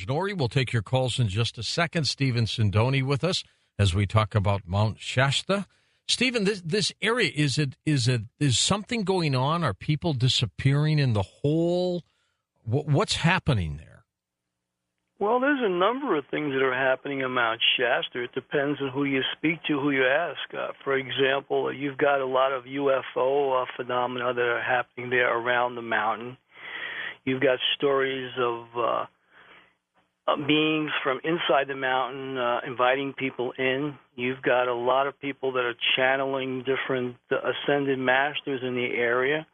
George Norrie. We'll take your calls in just a second. Stephen Sindoni with us as we talk about Mount Shasta. Stephen, this area, is something going on? Are people disappearing in the hole? What's happening there? Well, there's a number of things that are happening in Mount Shasta. It depends on who you speak to, who you ask. For example, you've got a lot of UFO phenomena that are happening there around the mountain. You've got stories of beings from inside the mountain inviting people in. You've got a lot of people that are channeling different ascended masters in the area.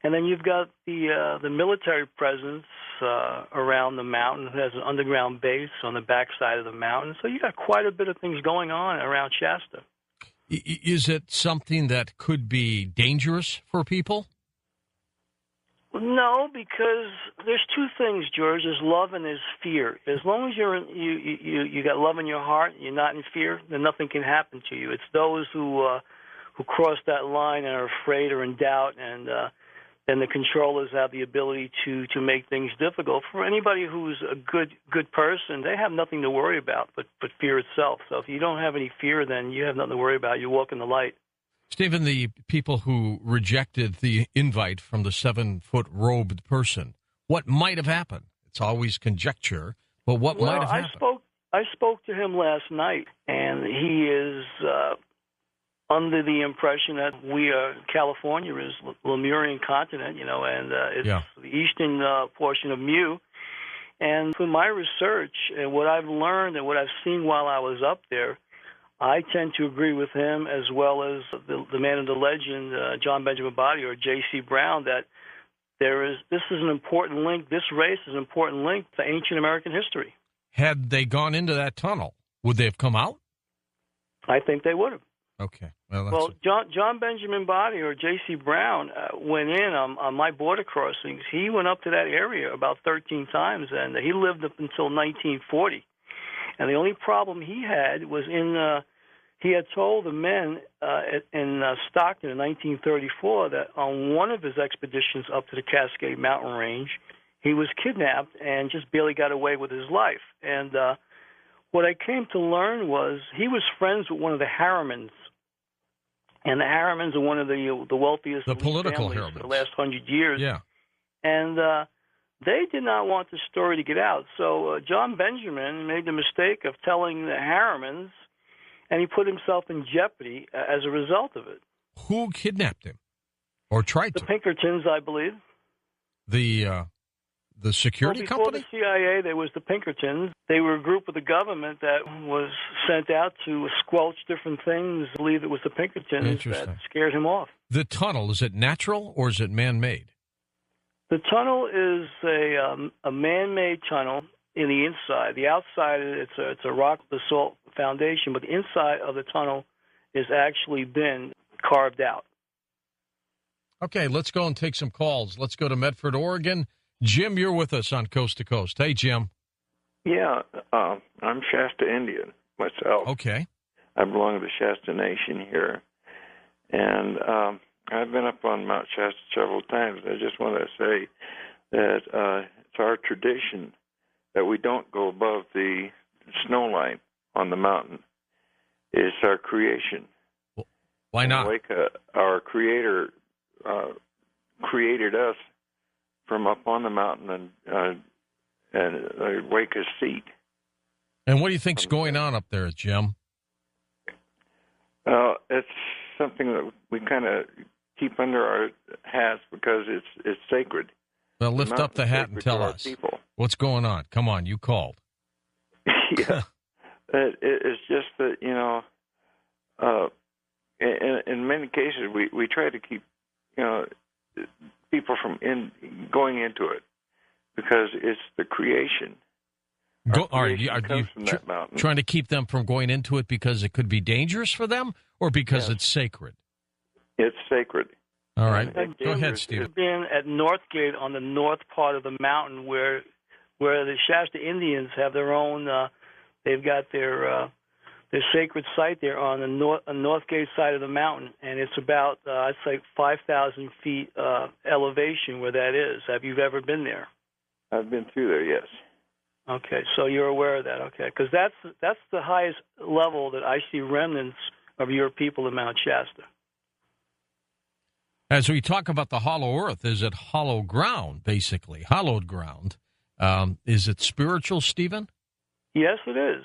And then you've got the military presence around the mountain who has an underground base on the backside of the mountain. So you got quite a bit of things going on around Shasta. Is it something that could be dangerous for people? No, because there's two things, George. There's love and there's fear. As long as you got love in your heart, you're not in fear, then nothing can happen to you. It's those who cross that line and are afraid or in doubt, and then the controllers have the ability to make things difficult. For anybody who's a good person, they have nothing to worry about but fear itself. So if you don't have any fear, then you have nothing to worry about. You walk in the light. Stephen, the people who rejected the invite from the 7-foot robed person, what might have happened? It's always conjecture, but what might have happened? I spoke to him last night, and he is under the impression that California is Lemurian continent, and it's the eastern portion of Mu. And from my research and what I've learned and what I've seen while I was up there, I tend to agree with him as well as the man of the legend, John Benjamin Body, or J.C. Brown, that this is an important link. This race is an important link to ancient American history. Had they gone into that tunnel, would they have come out? I think they would have. Okay. John Benjamin Body, or J.C. Brown, went in on my border crossings. He went up to that area about 13 times, and he lived up until 1940. And the only problem he had was he had told the men in Stockton in 1934 that on one of his expeditions up to the Cascade Mountain Range, he was kidnapped and just barely got away with his life. And what I came to learn was he was friends with one of the Harrimans. And the Harrimans are one of the wealthiest political families Harrimans for the last 100 years. Yeah. And they did not want the story to get out. So John Benjamin made the mistake of telling the Harrimans, and he put himself in jeopardy as a result of it. Who kidnapped him or tried to? The Pinkertons, I believe. The security company? Before the CIA, there was the Pinkertons. They were a group of the government that was sent out to squelch different things. I believe it was the Pinkertons that scared him off. The tunnel, is it natural or is it man-made? The tunnel is a man-made tunnel in the inside. The outside, it's a rock basalt foundation, but the inside of the tunnel has actually been carved out. Okay, let's go and take some calls. Let's go to Medford, Oregon. Jim, you're with us on Coast to Coast. Hey, Jim. Yeah, I'm Shasta Indian myself. Okay. I belong to the Shasta Nation here. And I've been up on Mount Shasta several times. I just want to say that it's our tradition that we don't go above the snow line on the mountain. It's our creation. Well, why not? Like our Creator created us from up on the mountain and wake us seat. And what do you think's going on up there, Jim? Well, it's something that we kind of keep under our hats because it's sacred. Well, lift up the hat and tell us. People. What's going on. Come on, you called. Yeah. It's just that, in many cases, we try to keep, people from going into it because it's the creation. Are you trying to keep them from going into it because it could be dangerous for them or because it's sacred? It's sacred. All right. Go ahead, Steve. It's been at Northgate on the north part of the mountain where the Shasta Indians have their own, they've got their sacred site there on the Northgate side of the mountain, and it's about, I'd say, 5,000 feet elevation where that is. Have you ever been there? I've been through there, yes. Okay, so you're aware of that, okay? Because that's the highest level that I see remnants of your people in Mount Shasta. As we talk about the hollow earth, is it hollow ground, basically, hollowed ground? Is it spiritual, Stephen? Yes, it is.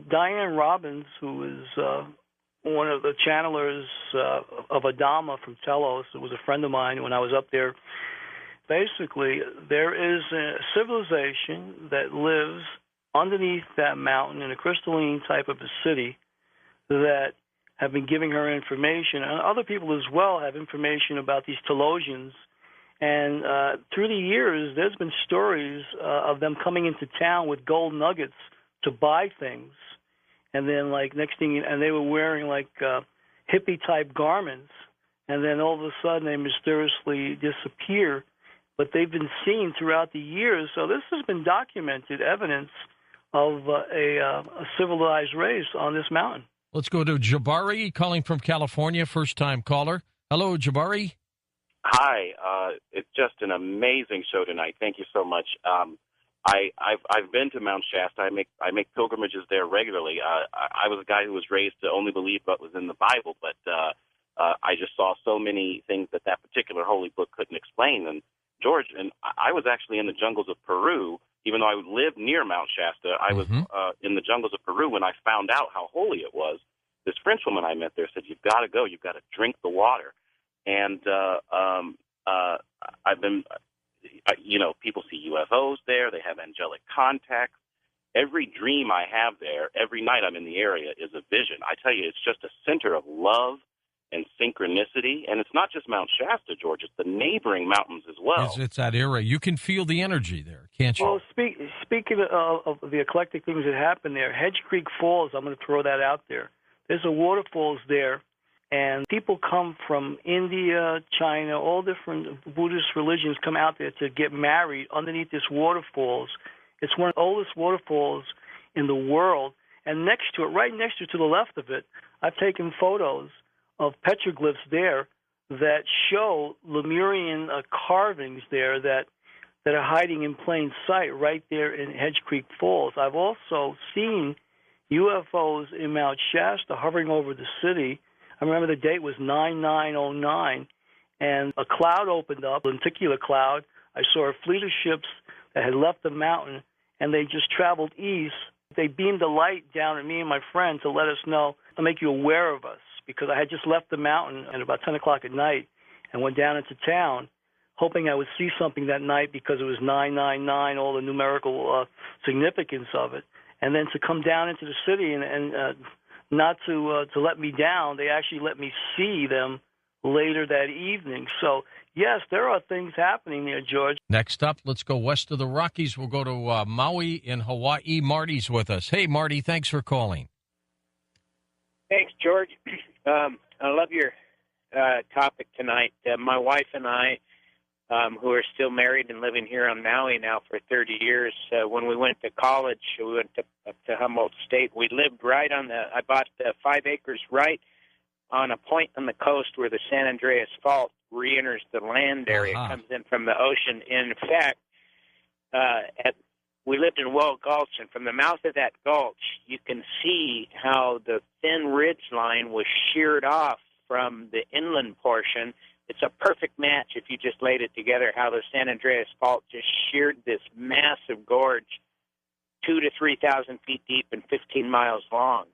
Diane Robbins, who is one of the channelers of Adama from Telos, who was a friend of mine when I was up there. Basically, there is a civilization that lives underneath that mountain in a crystalline type of a city that have been giving her information, and other people as well have information about these Telosians. And through the years, there's been stories of them coming into town with gold nuggets to buy things, and then like next thing, and they were wearing like hippie type garments, and then all of a sudden they mysteriously disappear. But they've been seen throughout the years, so this has been documented evidence of a civilized race on this mountain. Let's go to Jabari, calling from California, first-time caller. Hello, Jabari. Hi, it's just an amazing show tonight. Thank you so much. I've been to Mount Shasta. I make pilgrimages there regularly. I was a guy who was raised to only believe what was in the Bible, but I just saw so many things that particular holy book couldn't explain. And George, and I was actually in the jungles of Peru, even though I lived near Mount Shasta. I was in the jungles of Peru when I found out how holy it was. This French woman I met there said, "You've got to go. You've got to drink the water." And I've been, people see UFOs there. They have angelic contacts. Every dream I have there, every night I'm in the area, is a vision. I tell you, it's just a center of love and synchronicity. And it's not just Mount Shasta, George. It's the neighboring mountains as well. It's that area. You can feel the energy there, can't you? Well, speaking of the eclectic things that happen there, Hedge Creek Falls, I'm going to throw that out there. There's a waterfalls there, and people come from India, China, all different Buddhist religions come out there to get married underneath this waterfalls. It's one of the oldest waterfalls in the world. And next to it, right next to the left of it, I've taken photos of petroglyphs there that show Lemurian carvings there that are hiding in plain sight right there in Hedge Creek Falls. I've also seen UFOs in Mount Shasta hovering over the city. I remember the date was 9909, and a cloud opened up, a lenticular cloud. I saw a fleet of ships that had left the mountain, and they just traveled east. They beamed a light down at me and my friend to let us know, to make you aware of us, because I had just left the mountain at about 10 o'clock at night and went down into town, hoping I would see something that night because it was 999, all the numerical significance of it. And then to come down into the city and not to let me down, they actually let me see them later that evening. So, yes, there are things happening there, George. Next up, let's go west of the Rockies. We'll go to Maui in Hawaii. Marty's with us. Hey, Marty, thanks for calling. Thanks, George. I love your topic tonight. My wife and I, who are still married and living here on Maui now for 30 years, when we went to college, we went up to Humboldt State. We lived right on I bought 5 acres right on a point on the coast where the San Andreas Fault re-enters the land area, comes in from the ocean. In fact, we lived in Wall Gulch, and from the mouth of that gulch, you can see how the thin ridge line was sheared off from the inland portion. It's a perfect match if you just laid it together, how the San Andreas Fault just sheared this massive gorge 2,000 to 3,000 feet deep and 15 miles long.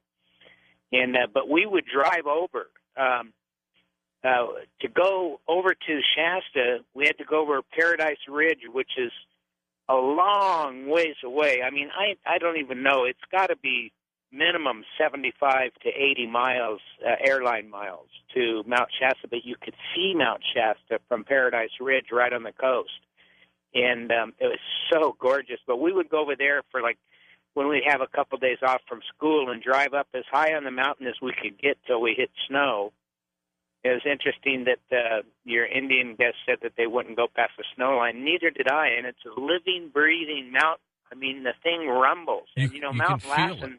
And but we would drive over. To go over to Shasta, we had to go over Paradise Ridge, which is a long ways away. I mean, I don't even know. It's got to be minimum 75 to 80 miles, airline miles, to Mount Shasta, but you could see Mount Shasta from Paradise Ridge right on the coast. And it was so gorgeous. But we would go over there for, like, when we'd have a couple days off from school and drive up as high on the mountain as we could get till we hit snow. It was interesting that your Indian guest said that they wouldn't go past the snow line. Neither did I, and it's a living, breathing mountain. I mean, the thing rumbles. And, Mount Lassen,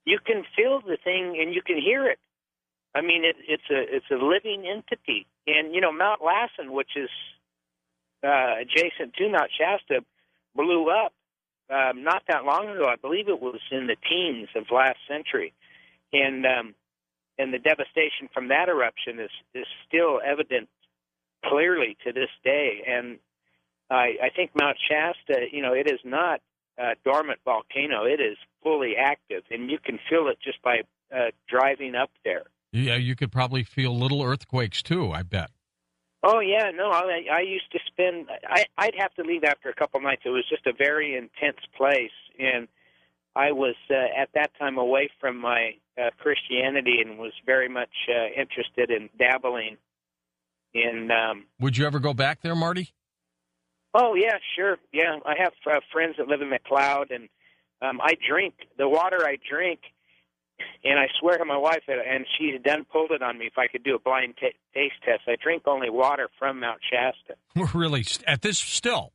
you can feel the thing and you can hear it. I mean, it's a living entity. And, Mount Lassen, which is adjacent to Mount Shasta, blew up not that long ago. I believe it was in the teens of last century, and the devastation from that eruption is still evident clearly to this day. And I think Mount Shasta, it is not a dormant volcano. It is fully active, and you can feel it just by driving up there. Yeah, you could probably feel little earthquakes, too, I bet. Oh, yeah, no, I used to spend, I'd have to leave after a couple nights. It was just a very intense place, and I was at that time away from my Christianity and was very much interested in dabbling in... Would you ever go back there, Marty? Oh, yeah, sure. Yeah, I have friends that live in McLeod, and I drink. The water I drink, and I swear to my wife, and she's done pulled it on me if I could do a blind taste test. I drink only water from Mount Shasta. Really? At this still?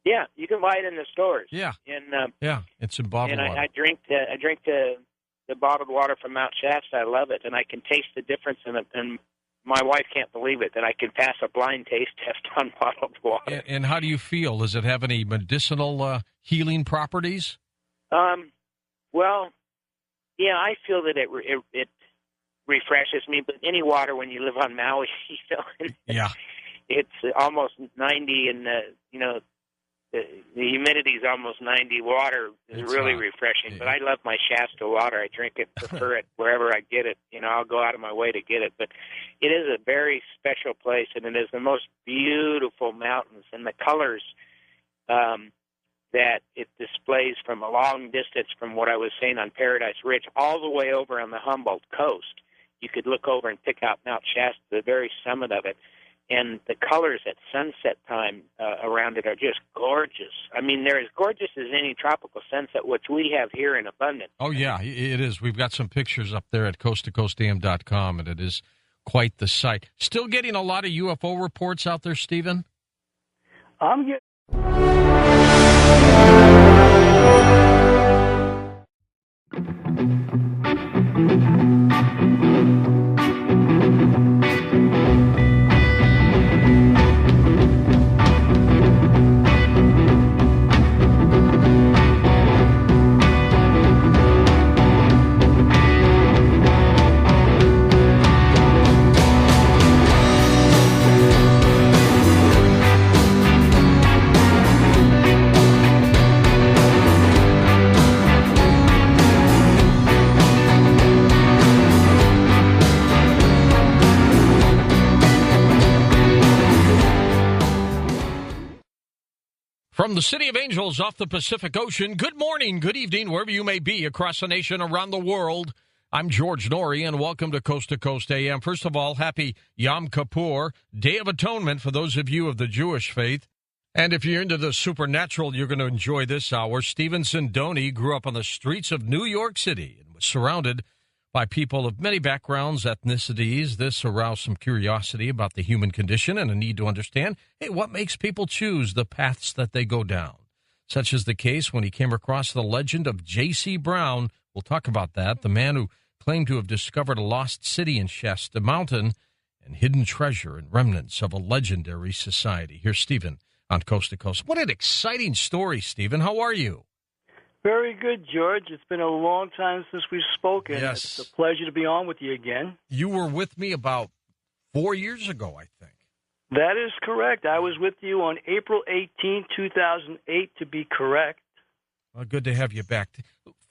Yeah, you can buy it in the stores. Yeah. And, yeah, it's in bottled water. I drink the bottled water from Mount Shasta. I love it, and I can taste the difference in it, and my wife can't believe it, that I can pass a blind taste test on bottled water. And how do you feel? Does it have any medicinal healing properties? Well, yeah, I feel that it refreshes me, but any water when you live on Maui, yeah, it's almost 90, and the humidity is almost 90. Water is really refreshing, but I love my Shasta water. I drink it, prefer it wherever I get it. I'll go out of my way to get it. But it is a very special place, and it is the most beautiful mountains, and the colors that it displays from a long distance from what I was saying on Paradise Ridge all the way over on the Humboldt coast. You could look over and pick out Mount Shasta, the very summit of it. And the colors at sunset time around it are just gorgeous. I mean, they're as gorgeous as any tropical sunset, which we have here in abundance. Oh, yeah, it is. We've got some pictures up there at coasttocoastam.com, and it is quite the sight. Still getting a lot of UFO reports out there, Stephen? I'm getting... From the City of Angels off the Pacific Ocean, good morning, good evening, wherever you may be across the nation, around the world. I'm George Norrie, and welcome to Coast AM. First of all, happy Yom Kippur, Day of Atonement for those of you of the Jewish faith. And if you're into the supernatural, you're going to enjoy this hour. Stephen Sindoni grew up on the streets of New York City and was surrounded by people of many backgrounds, ethnicities. This aroused some curiosity about the human condition and a need to understand, hey, what makes people choose the paths that they go down? Such is the case when he came across the legend of J.C. Brown. We'll talk about that, the man who claimed to have discovered a lost city in Shasta Mountain and hidden treasure and remnants of a legendary society. Here's Stephen on Coast to Coast. What an exciting story, Stephen. How are you? Very good, George. It's been a long time since we've spoken. Yes. It's a pleasure to be on with you again. You were with me about 4 years ago, I think. That is correct. I was with you on April 18, 2008, to be correct. Well, good to have you back.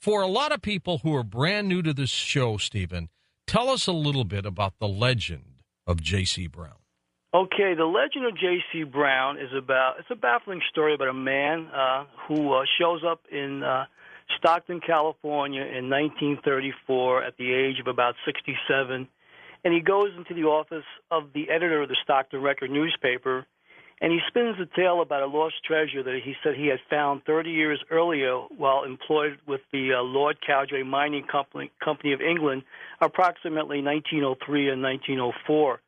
For a lot of people who are brand new to this show, Stephen, tell us a little bit about the legend of J.C. Brown. Okay, the legend of J.C. Brown it's a baffling story about a man who shows up in Stockton, California in 1934 at the age of about 67, and he goes into the office of the editor of the Stockton Record newspaper, and he spins a tale about a lost treasure that he said he had found 30 years earlier while employed with the Lord Cowdray Mining Company of England, approximately 1903 and 1904.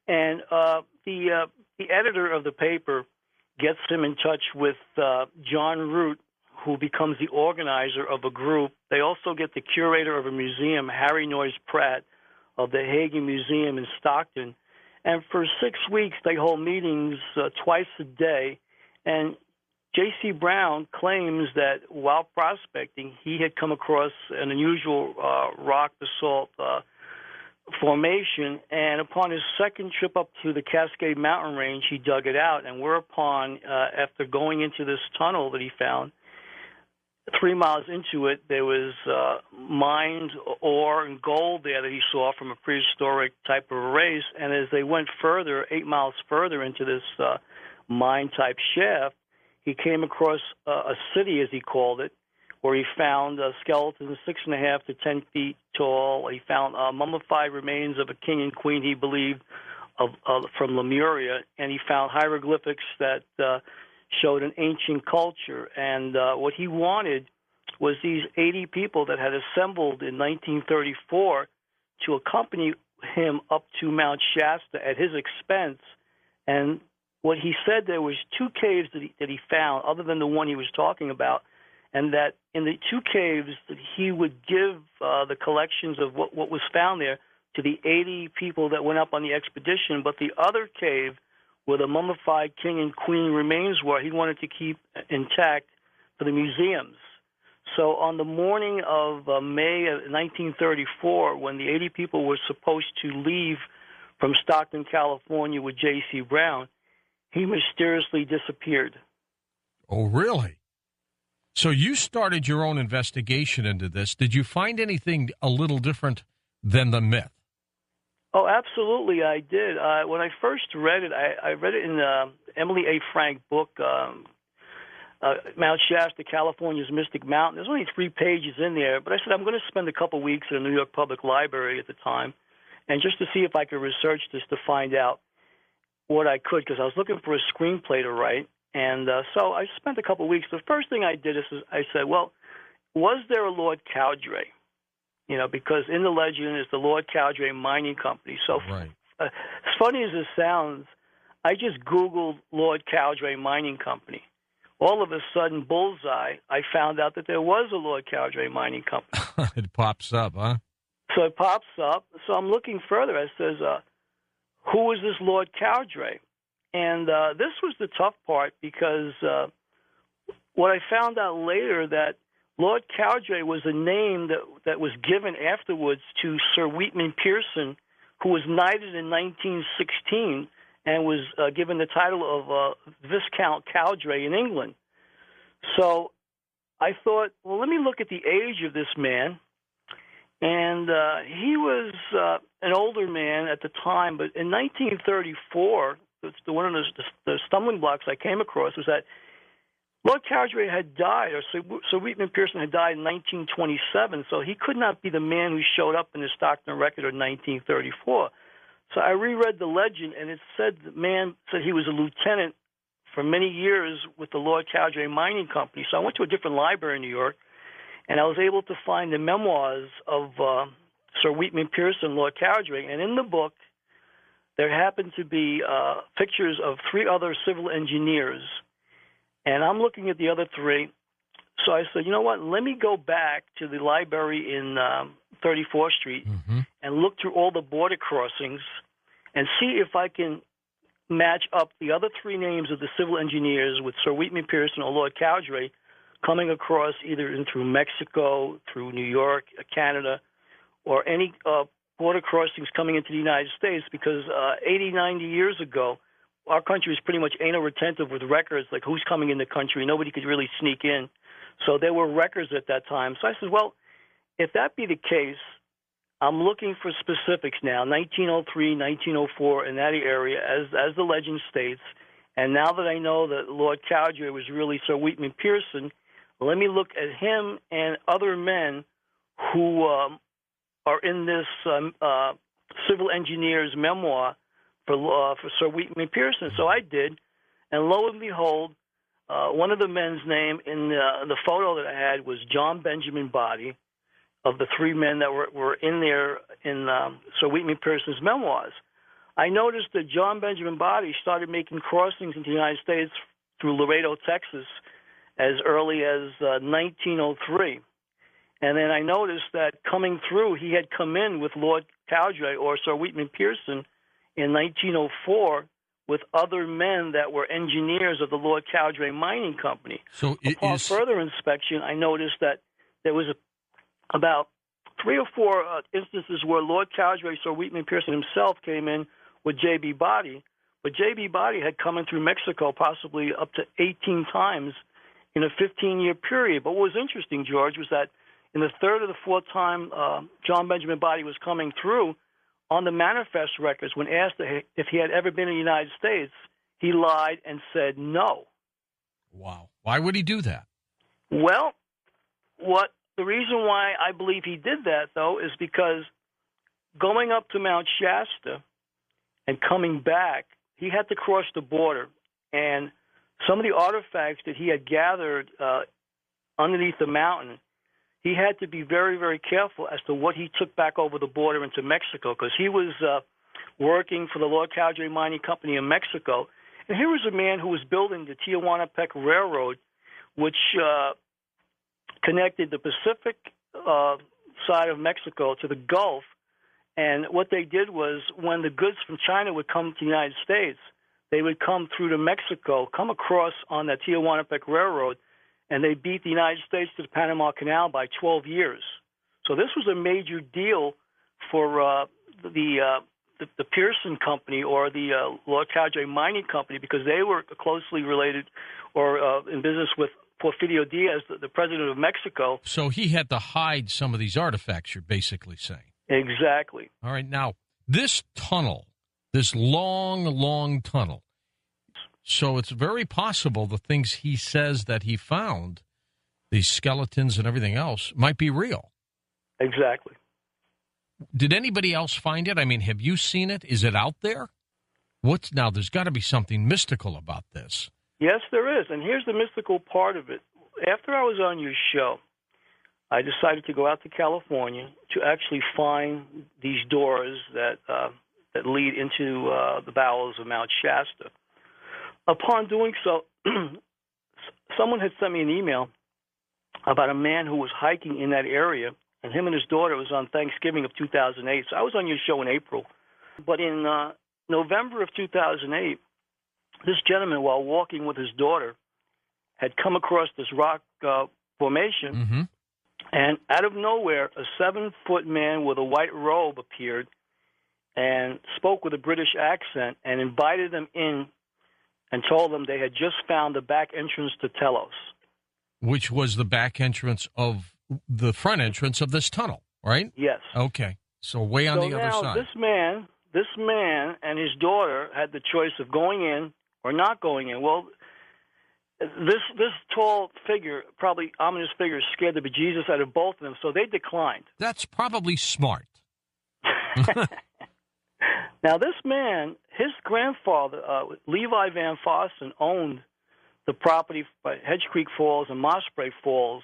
And the editor of the paper gets him in touch with John Root, who becomes the organizer of a group. They also get the curator of a museum, Harry Noyes Pratt, of the Hagen Museum in Stockton. And for 6 weeks, they hold meetings twice a day. And J.C. Brown claims that while prospecting, he had come across an unusual rock basalt formation, and upon his second trip up to the Cascade Mountain Range, he dug it out, and whereupon, after going into this tunnel that he found, 3 miles into it, there was mined ore and gold there that he saw from a prehistoric type of race, and as they went further, 8 miles further into this mine-type shaft, he came across a city, as he called it, where he found skeletons 6.5 to 10 feet tall. He found mummified remains of a king and queen, he believed, from Lemuria, and he found hieroglyphics that showed an ancient culture. And what he wanted was these 80 people that had assembled in 1934 to accompany him up to Mount Shasta at his expense. And what he said, there was 2 caves that he found, other than the one he was talking about, and that in the 2 caves that he would give the collections of what was found there to the 80 people that went up on the expedition, but the other cave where the mummified king and queen remains were, he wanted to keep intact for the museums. So on the morning of May of 1934, when the 80 people were supposed to leave from Stockton, California with J.C. Brown, he mysteriously disappeared. Oh, really? So you started your own investigation into this. Did you find anything a little different than the myth? Oh, absolutely, I did. When I first read it, I read it in Emily A. Frank book, Mount Shasta, California's Mystic Mountain. There's only 3 pages in there, but I said I'm going to spend a couple weeks at the New York Public Library at the time, and just to see if I could research this to find out what I could, because I was looking for a screenplay to write. And so I spent a couple of weeks. The first thing I did is I said, well, was there a Lord Cowdray? You know, because in the legend is the Lord Cowdray Mining Company. So right. As funny as it sounds, I just Googled Lord Cowdray Mining Company. All of a sudden, bullseye, I found out that there was a Lord Cowdray Mining Company. It pops up, huh? So it pops up. So I'm looking further. It says, who is this Lord Cowdray? And this was the tough part, because what I found out later, that Lord Cowdray was a name that was given afterwards to Sir Wheatman Pearson, who was knighted in 1916 and was given the title of Viscount Cowdray in England. So I thought, well, let me look at the age of this man. And he was an older man at the time, but in 1934, one of the stumbling blocks I came across was that Lord Cowdray had died, or Sir Wheatman Pearson had died in 1927, so he could not be the man who showed up in the Stockton record of 1934. So I reread the legend, and it said the man said he was a lieutenant for many years with the Lord Cowdray Mining Company. So I went to a different library in New York, and I was able to find the memoirs of Sir Wheatman Pearson, Lord Cowdray, and in the book, there happened to be pictures of 3 other civil engineers, and I'm looking at the other 3. So I said, you know what, let me go back to the library in 34th Street and look through all the border crossings and see if I can match up the other 3 names of the civil engineers with Sir Wheatman Pearson or Lord Cowdray coming across either in through Mexico, through New York, Canada, or any border crossings coming into the United States, because 80, 90 years ago, our country was pretty much anal retentive with records, like who's coming in the country. Nobody could really sneak in. So there were records at that time. So I said, well, if that be the case, I'm looking for specifics now, 1903, 1904, in that area, as the legend states. And now that I know that Lord Cowdray was really Sir Wheatman Pearson, let me look at him and other men who are in this civil engineer's memoir for Sir Wheatman Pearson. So I did, and lo and behold, one of the men's name in the photo that I had was John Benjamin Body, of the 3 men that were in there in Sir Wheatman Pearson's memoirs. I noticed that John Benjamin Body started making crossings into the United States through Laredo, Texas, as early as 1903. And then I noticed that coming through, he had come in with Lord Cowdray or Sir Wheatman Pearson in 1904 with other men that were engineers of the Lord Cowdray Mining Company. So upon further inspection, I noticed that there was about 3 or 4 instances where Lord Cowdray, Sir Wheatman Pearson himself, came in with J.B. Body, but J.B. Body had come in through Mexico possibly up to 18 times in a 15-year period. But what was interesting, George, was that in the third or the fourth time John Benjamin Body was coming through, on the manifest records, when asked if he had ever been in the United States, he lied and said no. Wow. Why would he do that? Well, the reason why I believe he did that, though, is because going up to Mount Shasta and coming back, he had to cross the border. And some of the artifacts that he had gathered underneath the mountain, he had to be very, very careful as to what he took back over the border into Mexico, because he was working for the Lord Cowdray Mining Company in Mexico. And here was a man who was building the Tijuana-Pec Railroad, which connected the Pacific side of Mexico to the Gulf. And what they did was, when the goods from China would come to the United States, they would come through to Mexico, come across on the Tijuana-Pec Railroad, and they beat the United States to the Panama Canal by 12 years. So this was a major deal for the Pearson Company, or the Lord Cowdray Mining Company, because they were closely related or in business with Porfirio Diaz, the president of Mexico. So he had to hide some of these artifacts, you're basically saying. Exactly. All right. Now, this tunnel, this long, long tunnel, so it's very possible the things he says that he found, these skeletons and everything else, might be real. Exactly. Did anybody else find it? I mean, have you seen it? Is it out there? Now, there's got to be something mystical about this. Yes, there is. And here's the mystical part of it. After I was on your show, I decided to go out to California to actually find these doors that lead into the bowels of Mount Shasta. Upon doing so, someone had sent me an email about a man who was hiking in that area, and him and his daughter. It was on Thanksgiving of 2008. So I was on your show in April. But in November of 2008, this gentleman, while walking with his daughter, had come across this rock formation, mm-hmm. and out of nowhere, a 7-foot man with a white robe appeared and spoke with a British accent and invited them in and told them they had just found the back entrance to Telos. Which was the back entrance of the front entrance of this tunnel, right? Yes. Okay. So way on the other side. So this man and his daughter had the choice of going in or not going in. Well, this tall figure, probably ominous figure, scared the bejesus out of both of them, so they declined. That's probably smart. Now, this man, his grandfather, Levi Van Fossen, owned the property by Hedge Creek Falls and Mossspray Falls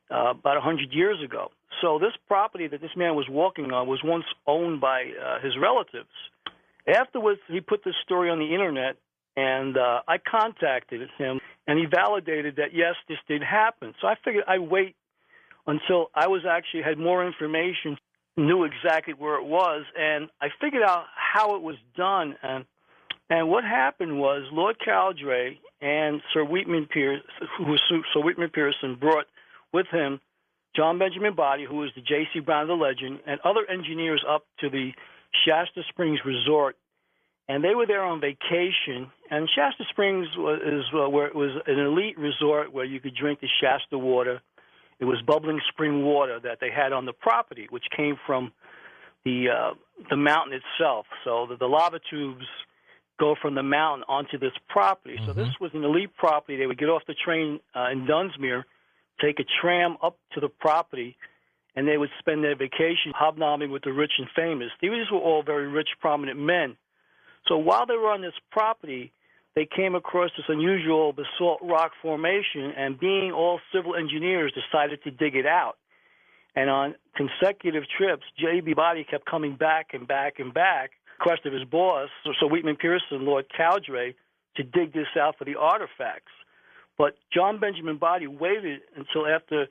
about 100 years ago. So this property that this man was walking on was once owned by his relatives. Afterwards, he put this story on the Internet, and I contacted him, and he validated that, yes, this did happen. So I figured I'd wait until I had more information, knew exactly where it was, and I figured out how it was done. And what happened was Lord Cowdray and Sir Wheatman Pearson, brought with him John Benjamin Body, who was the J.C. Brown of the legend, and other engineers up to the Shasta Springs Resort. And they were there on vacation. And Shasta Springs where it was an elite resort where you could drink the Shasta water. It was bubbling spring water that they had on the property, which came from the mountain itself. So the lava tubes go from the mountain onto this property. Mm-hmm. So this was an elite property. They would get off the train in Dunsmuir, take a tram up to the property, and they would spend their vacation hobnobbing with the rich and famous. These were all very rich, prominent men. So while they were on this property, they came across this unusual basalt rock formation, and being all civil engineers, decided to dig it out. And on consecutive trips, J.B. Body kept coming back and back and back, request of his boss, so Wheatman Pearson, Lord Cowdray, to dig this out for the artifacts. But John Benjamin Body waited until after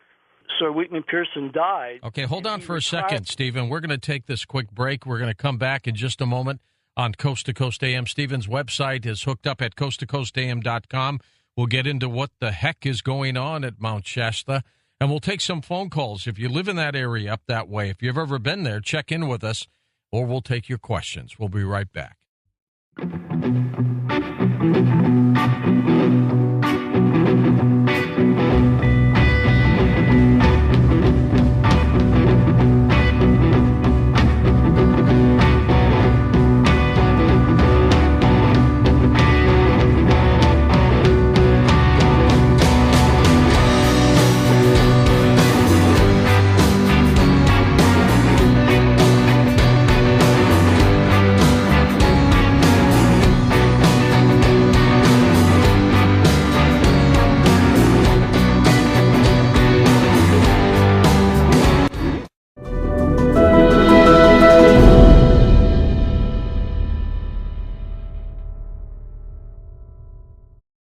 Sir Wheatman Pearson died. Okay, hold on for a second, Stephen. We're going to take this quick break. We're going to come back in just a moment. on Coast to Coast AM. Stephen's website is hooked up at coasttocoastam.com. We'll get into what the heck is going on at Mount Shasta, and we'll take some phone calls. If you live in that area up that way, if you've ever been there, check in with us, or we'll take your questions. We'll be right back.